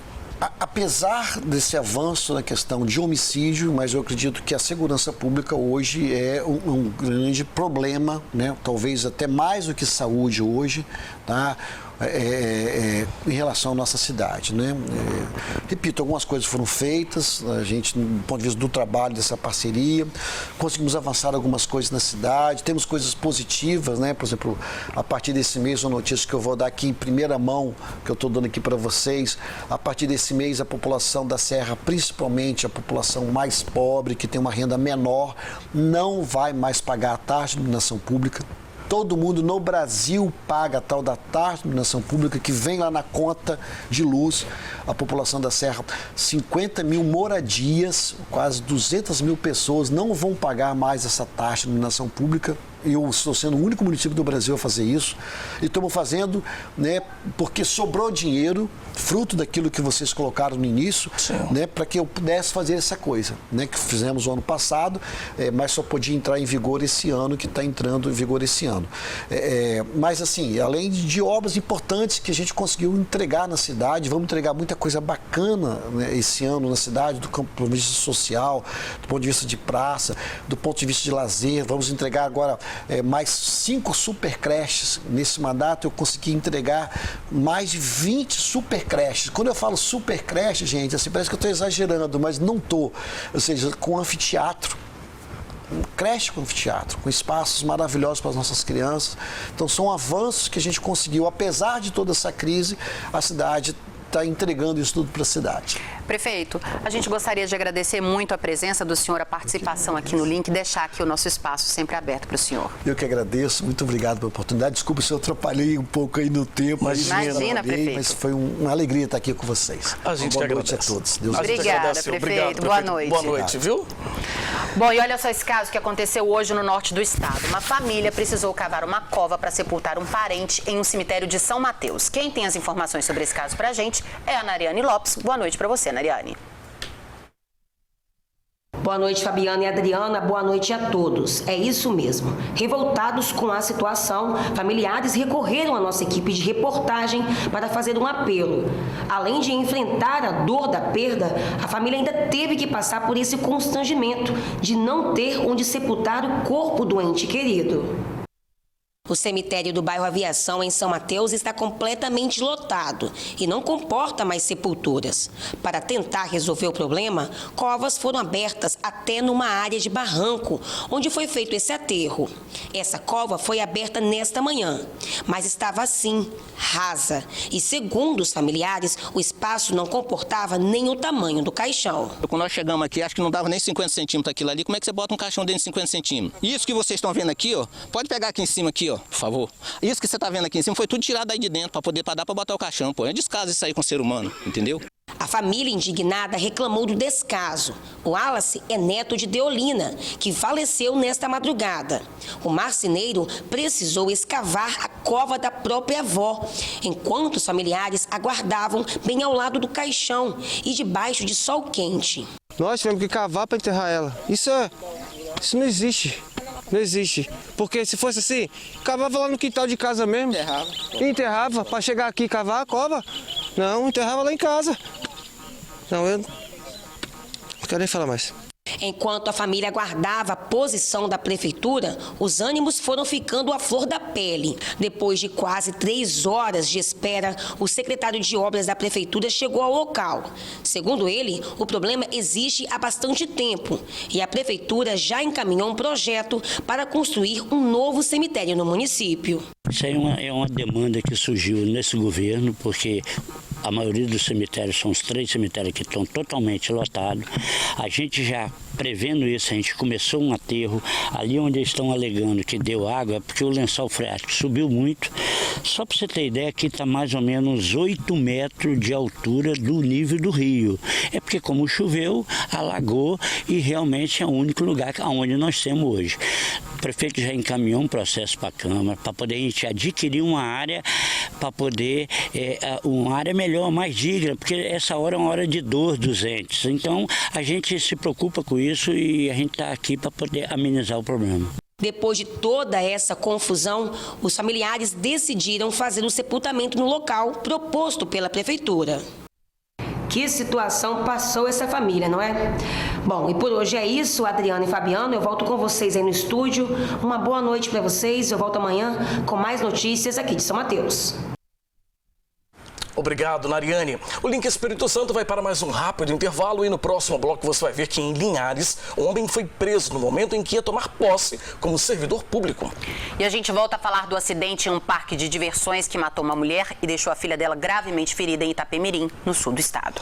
S10: Apesar desse avanço na questão de homicídio, mas eu acredito que a segurança pública hoje é um grande problema, né? Talvez até mais do que saúde hoje, tá? Em relação à nossa cidade, né? Repito, algumas coisas foram feitas, a gente, do ponto de vista do trabalho dessa parceria, conseguimos avançar algumas coisas na cidade, temos coisas positivas, né? Por exemplo, a partir desse mês, uma notícia que eu vou dar aqui em primeira mão, que eu estou dando aqui para vocês, a partir desse mês a população da Serra, principalmente a população mais pobre, que tem uma renda menor, não vai mais pagar a taxa de iluminação pública. Todo mundo no Brasil paga a tal da taxa de iluminação pública que vem lá na conta de luz. A população da Serra, 50 mil moradias, quase 200 mil pessoas não vão pagar mais essa taxa de iluminação pública. Eu estou sendo o único município do Brasil a fazer isso. E estamos fazendo, né, porque sobrou dinheiro, fruto daquilo que vocês colocaram no início, né, para que eu pudesse fazer essa coisa, né, que fizemos o ano passado, mas só podia entrar em vigor esse ano, que está entrando em vigor esse ano. Mas, assim, além de obras importantes que a gente conseguiu entregar na cidade, vamos entregar muita coisa bacana, né, esse ano na cidade, do ponto de vista social, do ponto de vista de praça, do ponto de vista de lazer. Vamos entregar agora mais 5 super creches. Nesse mandato eu consegui entregar mais de 20 super creches. Quando eu falo super creche, gente, assim, parece que eu estou exagerando, mas não estou. Ou seja, com anfiteatro, creche com anfiteatro, com espaços maravilhosos para as nossas crianças. Então são avanços que a gente conseguiu. Apesar de toda essa crise, a cidade está entregando isso tudo para a cidade.
S2: Prefeito, a gente gostaria de agradecer muito a presença do senhor, a participação aqui no Link, deixar aqui o nosso espaço sempre aberto para o senhor.
S10: Eu que agradeço, muito obrigado pela oportunidade. Desculpa se eu atrapalhei um pouco aí no tempo.
S2: Imagina, prefeito.
S10: Mas foi uma alegria estar aqui com vocês.
S1: A gente
S10: boa
S1: noite
S10: a todos. Deus
S2: Obrigada, prefeito.
S1: Obrigado,
S2: boa noite.
S1: Boa noite, viu?
S2: Bom, e olha só esse caso que aconteceu hoje no norte do estado. Uma família precisou cavar uma cova para sepultar um parente em um cemitério de São Mateus. Quem tem as informações sobre esse caso pra gente é a Nariane Lopes. Boa noite para você, Nariane.
S11: Boa noite, Fabiana e Adriana. Boa noite a todos. É isso mesmo. Revoltados com a situação, familiares recorreram à nossa equipe de reportagem para fazer um apelo. Além de enfrentar a dor da perda, a família ainda teve que passar por esse constrangimento de não ter onde sepultar o corpo do ente querido. O cemitério do bairro Aviação, em São Mateus, está completamente lotado e não comporta mais sepulturas. Para tentar resolver o problema, covas foram abertas até numa área de barranco, onde foi feito esse aterro. Essa cova foi aberta nesta manhã, mas estava assim, rasa. E segundo os familiares, o espaço não comportava nem o tamanho do caixão.
S12: Quando nós chegamos aqui, acho que não dava nem 50 centímetros aquilo ali. Como é que você bota um caixão dentro de 50 centímetros? Isso que vocês estão vendo aqui, ó, pode pegar aqui em cima aqui, ó. Por favor. Isso que você está vendo aqui em cima foi tudo tirado aí de dentro para dar para botar o caixão, pô. É descaso isso aí com o ser humano, entendeu?
S11: A família indignada reclamou do descaso. O Wallace é neto de Deolina, que faleceu nesta madrugada. O marceneiro precisou escavar a cova da própria avó, enquanto os familiares aguardavam bem ao lado do caixão e debaixo de sol quente.
S13: Nós tivemos que cavar para enterrar ela. Isso não existe. Não existe. Porque se fosse assim, cavava lá no quintal de casa mesmo. Enterrava. Para chegar aqui e cavar a cova. Não, enterrava lá em casa. Não, eu não quero nem falar mais.
S11: Enquanto a família aguardava a posição da prefeitura, os ânimos foram ficando à flor da pele. Depois de quase 3 horas de espera, o secretário de obras da prefeitura chegou ao local. Segundo ele, o problema existe há bastante tempo e a prefeitura já encaminhou um projeto para construir um novo cemitério no município.
S14: Isso aí é uma demanda que surgiu nesse governo, porque a maioria dos cemitérios são os 3 cemitérios que estão totalmente lotados. A gente já prevendo isso, a gente começou um aterro ali onde eles estão alegando que deu água, porque o lençol freático subiu muito. Só para você ter ideia, aqui está mais ou menos 8 metros de altura do nível do rio. É porque como choveu, alagou e realmente é o único lugar onde nós temos hoje. O prefeito já encaminhou um processo para a Câmara, para poder a gente adquirir uma área, para poder, uma área melhor, mais digna, porque essa hora é uma hora de dor dos entes. Então, a gente se preocupa com isso e a gente está aqui para poder amenizar o problema.
S11: Depois de toda essa confusão, os familiares decidiram fazer o sepultamento no local proposto pela prefeitura. Que situação passou essa família, não é? Bom, e por hoje é isso, Adriana e Fabiano. Eu volto com vocês aí no estúdio. Uma boa noite para vocês. Eu volto amanhã com mais notícias aqui de São Mateus.
S1: Obrigado, Nariane. O Link Espírito Santo vai para mais um rápido intervalo e no próximo bloco você vai ver que em Linhares, um homem foi preso no momento em que ia tomar posse como servidor público.
S2: E a gente volta a falar do acidente em um parque de diversões que matou uma mulher e deixou a filha dela gravemente ferida em Itapemirim, no sul do estado.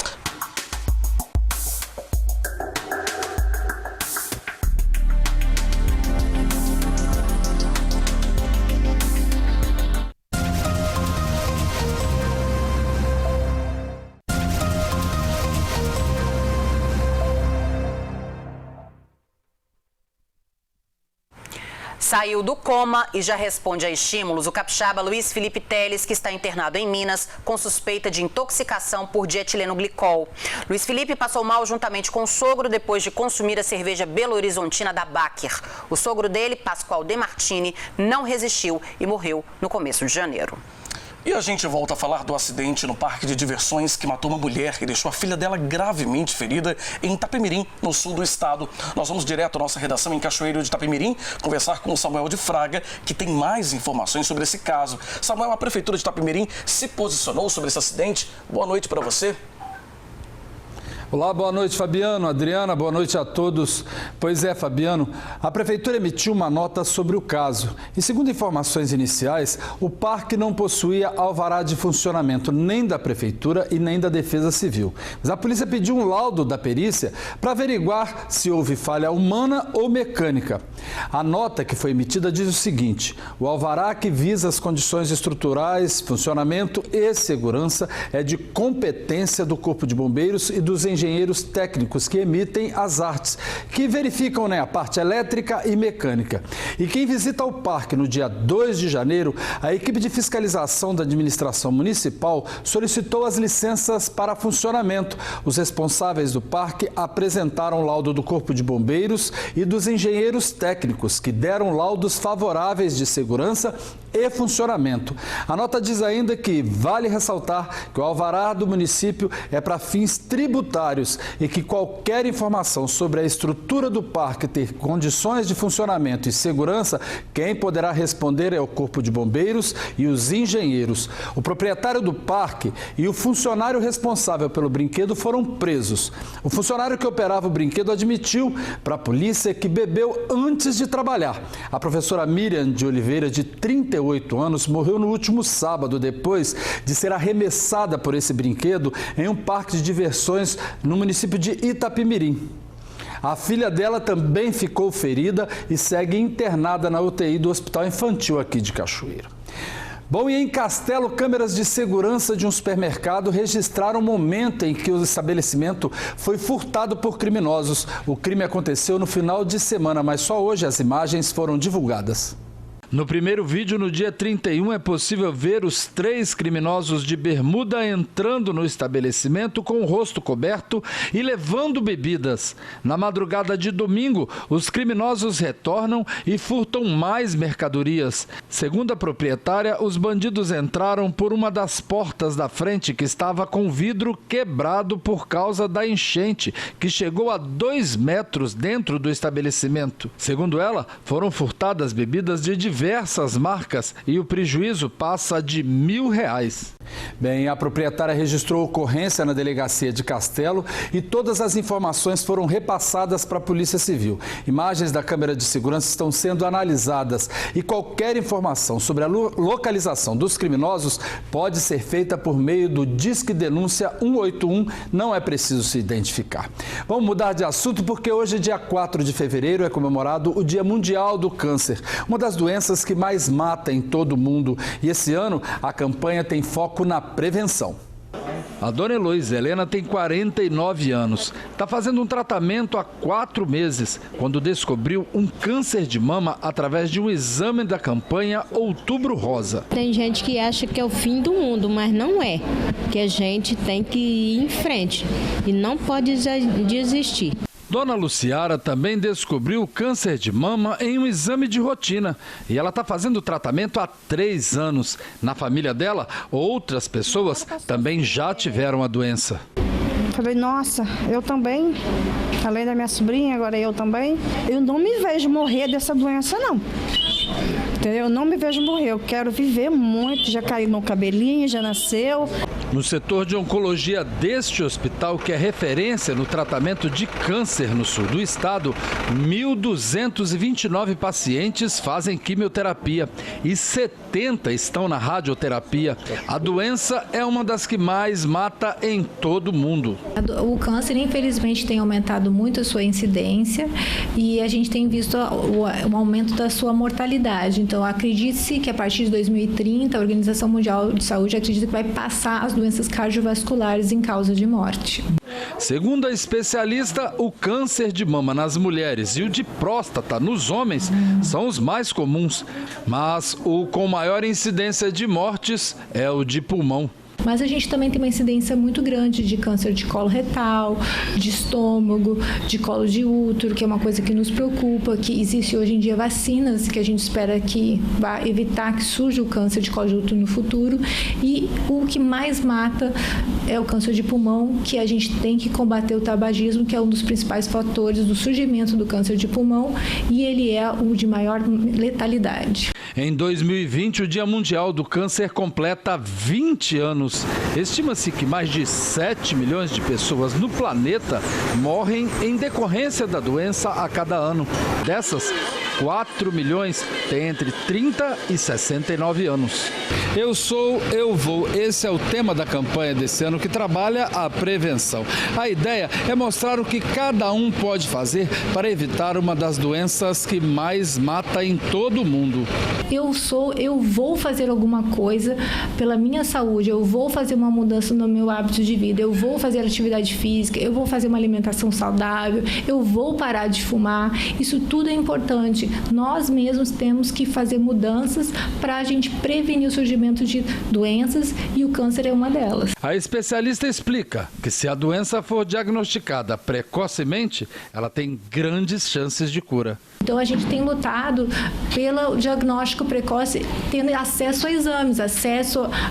S2: Saiu do coma e já responde a estímulos o capixaba Luiz Felipe Teles, que está internado em Minas com suspeita de intoxicação por dietilenoglicol. Luiz Felipe passou mal juntamente com o sogro depois de consumir a cerveja Belo Horizontina da Baker. O sogro dele, Pascoal De Martini, não resistiu e morreu no começo de janeiro.
S1: E a gente volta a falar do acidente no parque de diversões que matou uma mulher e deixou a filha dela gravemente ferida em Itapemirim, no sul do estado. Nós vamos direto à nossa redação em Cachoeiro de Itapemirim conversar com o Samuel de Fraga, que tem mais informações sobre esse caso. Samuel, a Prefeitura de Itapemirim se posicionou sobre esse acidente. Boa noite para você.
S15: Olá, boa noite, Fabiano, Adriana, boa noite a todos. Pois é, Fabiano, a Prefeitura emitiu uma nota sobre o caso. E segundo informações iniciais, o parque não possuía alvará de funcionamento nem da Prefeitura e nem da Defesa Civil. Mas a polícia pediu um laudo da perícia para averiguar se houve falha humana ou mecânica. A nota que foi emitida diz o seguinte: o alvará que visa as condições estruturais, funcionamento e segurança é de competência do Corpo de Bombeiros e dos engenheiros técnicos que emitem as artes, que verificam a parte elétrica e mecânica. E quem visita o parque no dia 2 de janeiro, a equipe de fiscalização da administração municipal solicitou as licenças para funcionamento. Os responsáveis do parque apresentaram laudo do Corpo de Bombeiros e dos engenheiros técnicos, que deram laudos favoráveis de segurança e funcionamento. A nota diz ainda que vale ressaltar que o alvará do município é para fins tributários e que qualquer informação sobre a estrutura do parque ter condições de funcionamento e segurança, quem poderá responder é o Corpo de Bombeiros e os engenheiros. O proprietário do parque e o funcionário responsável pelo brinquedo foram presos. O funcionário que operava o brinquedo admitiu para a polícia que bebeu antes de trabalhar. A professora Miriam de Oliveira, de 38 anos, morreu no último sábado depois de ser arremessada por esse brinquedo em um parque de diversões no município de Itapemirim. A filha dela também ficou ferida e segue internada na UTI do Hospital Infantil aqui de Cachoeiro. Bom, e em Castelo, câmeras de segurança de um supermercado registraram o momento em que o estabelecimento foi furtado por criminosos. O crime aconteceu no final de semana, mas só hoje as imagens foram divulgadas. No primeiro vídeo, no dia 31, é possível ver os 3 criminosos de bermuda entrando no estabelecimento com o rosto coberto e levando bebidas. Na madrugada de domingo, os criminosos retornam e furtam mais mercadorias. Segundo a proprietária, os bandidos entraram por uma das portas da frente que estava com vidro quebrado por causa da enchente, que chegou a 2 metros dentro do estabelecimento. Segundo ela, foram furtadas bebidas de diversas marcas e o prejuízo passa de R$1.000.
S16: Bem, a proprietária registrou ocorrência na delegacia de Castelo e todas as informações foram repassadas para a Polícia Civil. Imagens da câmera de segurança estão sendo analisadas e qualquer informação sobre a localização dos criminosos pode ser feita por meio do Disque Denúncia 181, não é preciso se identificar. Vamos mudar de assunto porque hoje, dia 4 de fevereiro, é comemorado o Dia Mundial do Câncer, uma das doenças que mais mata em todo o mundo. E esse ano a campanha tem foco na prevenção.
S15: A dona Heloísa Helena tem 49 anos. Está fazendo um tratamento há 4 meses, quando descobriu um câncer de mama através de um exame da campanha Outubro Rosa.
S17: Tem gente que acha que é o fim do mundo, mas não é. Que a gente tem que ir em frente e não pode desistir.
S15: Dona Luciara também descobriu câncer de mama em um exame de rotina e ela está fazendo tratamento há 3 anos. Na família dela, outras pessoas também já tiveram a doença.
S18: Falei, nossa, eu também, além da minha sobrinha, agora eu também. Eu não me vejo morrer dessa doença, não. Entendeu? Eu não me vejo morrer, eu quero viver muito, já caiu no cabelinho, já nasceu.
S15: No setor de oncologia deste hospital, que é referência no tratamento de câncer no sul do estado, 1.229 pacientes fazem quimioterapia e 70 estão na radioterapia. A doença é uma das que mais mata em todo o mundo.
S19: O câncer, infelizmente, tem aumentado muito a sua incidência e a gente tem visto o aumento da sua mortalidade. Então, acredite-se que a partir de 2030, a Organização Mundial de Saúde acredita que vai passar as doenças cardiovasculares em causa de morte.
S15: Segundo a especialista, o câncer de mama nas mulheres e o de próstata nos homens são os mais comuns, mas o com maior incidência de mortes é o de pulmão.
S19: Mas a gente também tem uma incidência muito grande de câncer de colo retal, de estômago, de colo de útero, que é uma coisa que nos preocupa, que existe hoje em dia vacinas que a gente espera que vá evitar que surja o câncer de colo de útero no futuro. E o que mais mata é o câncer de pulmão, que a gente tem que combater o tabagismo, que é um dos principais fatores do surgimento do câncer de pulmão, e ele é o de maior letalidade.
S15: Em 2020, o Dia Mundial do Câncer completa 20 anos. Estima-se que mais de 7 milhões de pessoas no planeta morrem em decorrência da doença a cada ano. Dessas, 4 milhões têm entre 30 e 69 anos.
S16: Eu sou, eu vou. Esse é o tema da campanha desse ano, que trabalha a prevenção. A ideia é mostrar o que cada um pode fazer para evitar uma das doenças que mais mata em todo o mundo.
S19: Eu vou fazer alguma coisa pela minha saúde, eu vou fazer uma mudança no meu hábito de vida, eu vou fazer atividade física, eu vou fazer uma alimentação saudável, eu vou parar de fumar. Isso tudo é importante. Nós mesmos temos que fazer mudanças para a gente prevenir o surgimento de doenças e o câncer é uma delas.
S15: A especialista explica que se a doença for diagnosticada precocemente, ela tem grandes chances de cura.
S19: Então a gente tem lutado pelo diagnóstico precoce, tendo acesso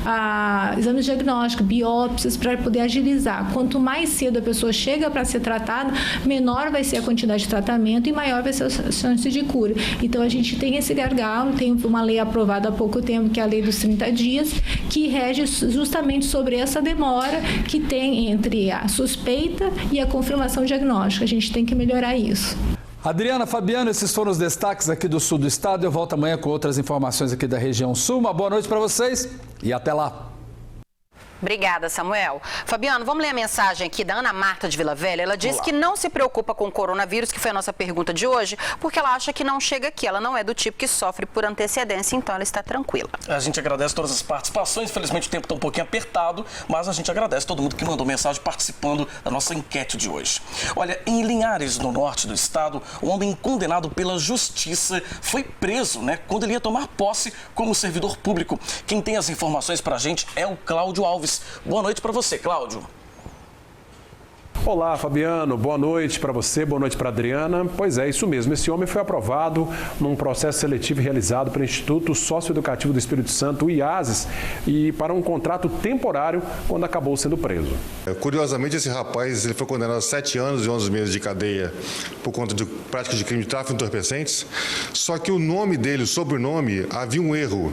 S19: a exames diagnósticos, biópsias, para poder agilizar. Quanto mais cedo a pessoa chega para ser tratada, menor vai ser a quantidade de tratamento e maior vai ser a chance de cura. Então a gente tem esse gargalo, tem uma lei aprovada há pouco tempo, que é a lei dos 30 dias, que rege justamente sobre essa demora que tem entre a suspeita e a confirmação diagnóstica. A gente tem que melhorar isso.
S16: Adriana, Fabiano, esses foram os destaques aqui do sul do estado. Eu volto amanhã com outras informações aqui da região sul. Uma boa noite para vocês e até lá.
S2: Obrigada, Samuel. Fabiano, vamos ler a mensagem aqui da Ana Marta de Vila Velha. Ela diz que não se preocupa com o coronavírus, que foi a nossa pergunta de hoje, porque ela acha que não chega aqui. Ela não é do tipo que sofre por antecedência, então ela está tranquila.
S1: A gente agradece todas as participações. Infelizmente o tempo está um pouquinho apertado, mas a gente agradece todo mundo que mandou mensagem participando da nossa enquete de hoje. Olha, em Linhares, no norte do estado, um homem condenado pela justiça foi preso, quando ele ia tomar posse como servidor público. Quem tem as informações pra gente é o Cláudio Alves. Boa noite para você, Cláudio.
S20: Olá, Fabiano. Boa noite para você, boa noite para Adriana. Pois é, isso mesmo. Esse homem foi aprovado num processo seletivo realizado pelo Instituto Socioeducativo do Espírito Santo, o IASES, e para um contrato temporário quando acabou sendo preso.
S21: Curiosamente, esse rapaz ele foi condenado a 7 anos e 11 meses de cadeia por conta de prática de crime de tráfico de entorpecentes. Só que o nome dele, o sobrenome, havia um erro.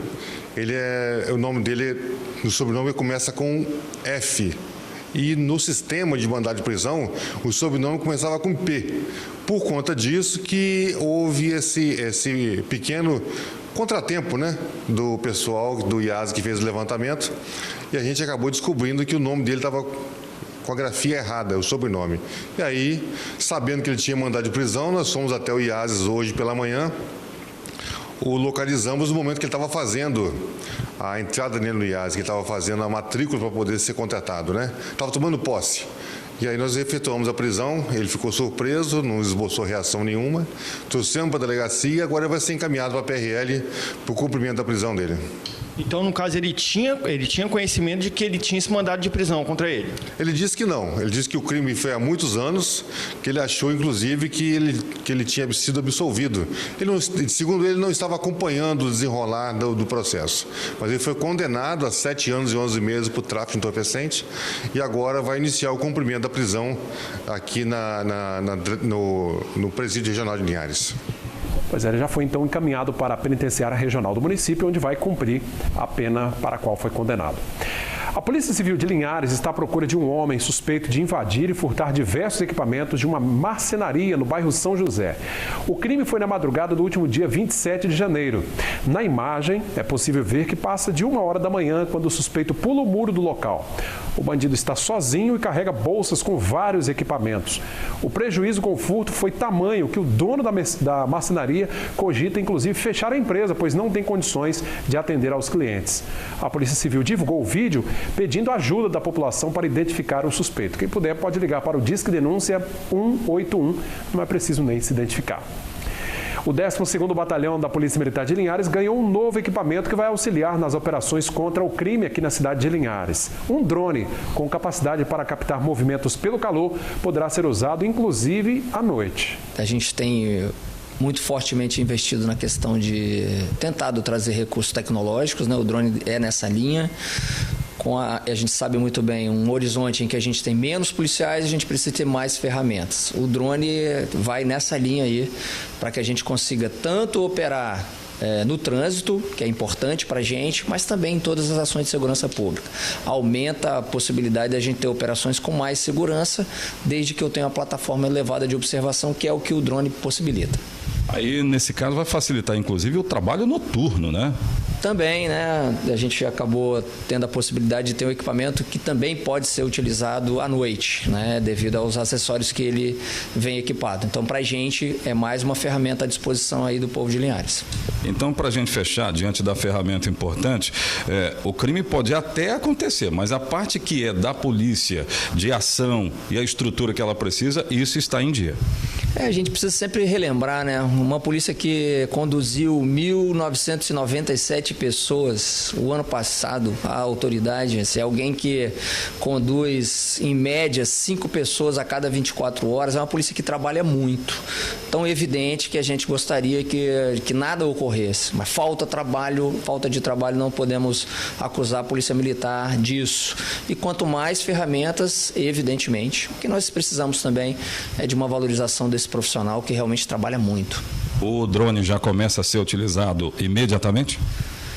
S21: O nome dele, no sobrenome, começa com F. E no sistema de mandado de prisão, o sobrenome começava com P. Por conta disso que houve esse pequeno contratempo, do pessoal do IAS que fez o levantamento, e a gente acabou descobrindo que o nome dele estava com a grafia errada, o sobrenome. E aí, sabendo que ele tinha mandado de prisão, nós fomos até o IASES hoje pela manhã, o localizamos no momento que ele estava fazendo a entrada nele no IAS, que ele estava fazendo a matrícula para poder ser contratado, Estava tomando posse. E aí nós efetuamos a prisão, ele ficou surpreso, não esboçou reação nenhuma, trouxemos para a delegacia e agora ele vai ser encaminhado para a PRL para o cumprimento da prisão dele.
S22: Então, no caso, ele tinha conhecimento de que ele tinha esse mandado de prisão contra ele?
S21: Ele disse que não. Ele disse que o crime foi há muitos anos, que ele achou, inclusive, que ele tinha sido absolvido. Segundo ele, não estava acompanhando o desenrolar do processo. Mas ele foi condenado a 7 anos e 11 meses por tráfico de entorpecente e agora vai iniciar o cumprimento da prisão aqui no Presídio Regional de Linhares.
S20: Pois é, ele já foi então encaminhado para a penitenciária regional do município, onde vai cumprir a pena para a qual foi condenado. A Polícia Civil de Linhares está à procura de um homem suspeito de invadir e furtar diversos equipamentos de uma marcenaria no bairro São José. O crime foi na madrugada do último dia 27 de janeiro. Na imagem, é possível ver que passa de 1h da manhã quando o suspeito pula o muro do local. O bandido está sozinho e carrega bolsas com vários equipamentos. O prejuízo com o furto foi tamanho que o dono da marcenaria cogita, inclusive, fechar a empresa, pois não tem condições de atender aos clientes. A Polícia Civil divulgou o vídeo pedindo ajuda da população para identificar o suspeito. Quem puder pode ligar para o Disque Denúncia 181, não é preciso nem se identificar. O 12º Batalhão da Polícia Militar de Linhares ganhou um novo equipamento que vai auxiliar nas operações contra o crime aqui na cidade de Linhares. Um drone com capacidade para captar movimentos pelo calor poderá ser usado, inclusive, à noite.
S23: A gente tem muito fortemente investido na questão de tentado trazer recursos tecnológicos, O drone é nessa linha. A gente sabe muito bem, um horizonte em que a gente tem menos policiais, a gente precisa ter mais ferramentas. O drone vai nessa linha aí para que a gente consiga tanto operar no trânsito, que é importante para a gente, mas também em todas as ações de segurança pública. Aumenta a possibilidade de a gente ter operações com mais segurança, desde que eu tenha uma plataforma elevada de observação, que é o que o drone possibilita.
S24: Aí, nesse caso, vai facilitar, inclusive, o trabalho noturno,
S23: Também, a gente acabou tendo a possibilidade de ter um equipamento que também pode ser utilizado à noite, devido aos acessórios que ele vem equipado. Então, para a gente, é mais uma ferramenta à disposição aí do povo de Linhares.
S24: Então, para a gente fechar, diante da ferramenta importante, o crime pode até acontecer, mas a parte que é da polícia, de ação e a estrutura que ela precisa, isso está em dia.
S23: A gente precisa sempre relembrar, uma polícia que conduziu 1.997 pessoas o ano passado, a autoridade, é alguém que conduz, em média, 5 pessoas a cada 24 horas, é uma polícia que trabalha muito. Então, é evidente que a gente gostaria que nada ocorresse, mas falta de trabalho, não podemos acusar a Polícia Militar disso. E quanto mais ferramentas, evidentemente, o que nós precisamos também é de uma valorização desse profissional que realmente trabalha muito.
S24: O drone já começa a ser utilizado imediatamente?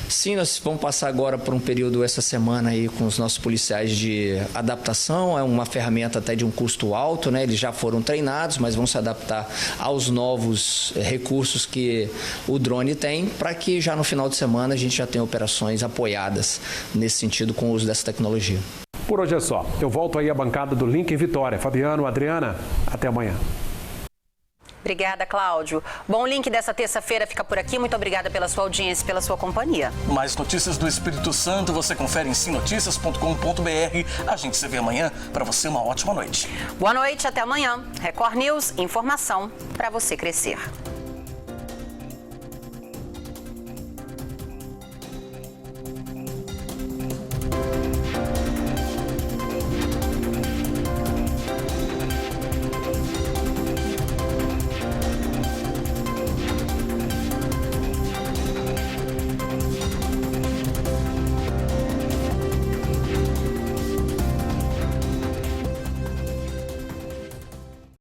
S23: Sim, nós vamos passar agora por um período essa semana aí com os nossos policiais de adaptação. É uma ferramenta até de um custo alto, né? Eles já foram treinados, mas vão se adaptar aos novos recursos que o drone tem, para que já no final de semana a gente já tenha operações apoiadas nesse sentido com o uso dessa tecnologia.
S20: Por hoje é só. Eu volto aí à bancada do Link em Vitória. Fabiano, Adriana, até amanhã.
S2: Obrigada, Cláudio. Bom, o Link dessa terça-feira fica por aqui. Muito obrigada pela sua audiência e pela sua companhia.
S1: Mais notícias do Espírito Santo você confere em simnoticias.com.br. A gente se vê amanhã. Para você, uma ótima noite.
S2: Boa noite, até amanhã. Record News, informação para você crescer.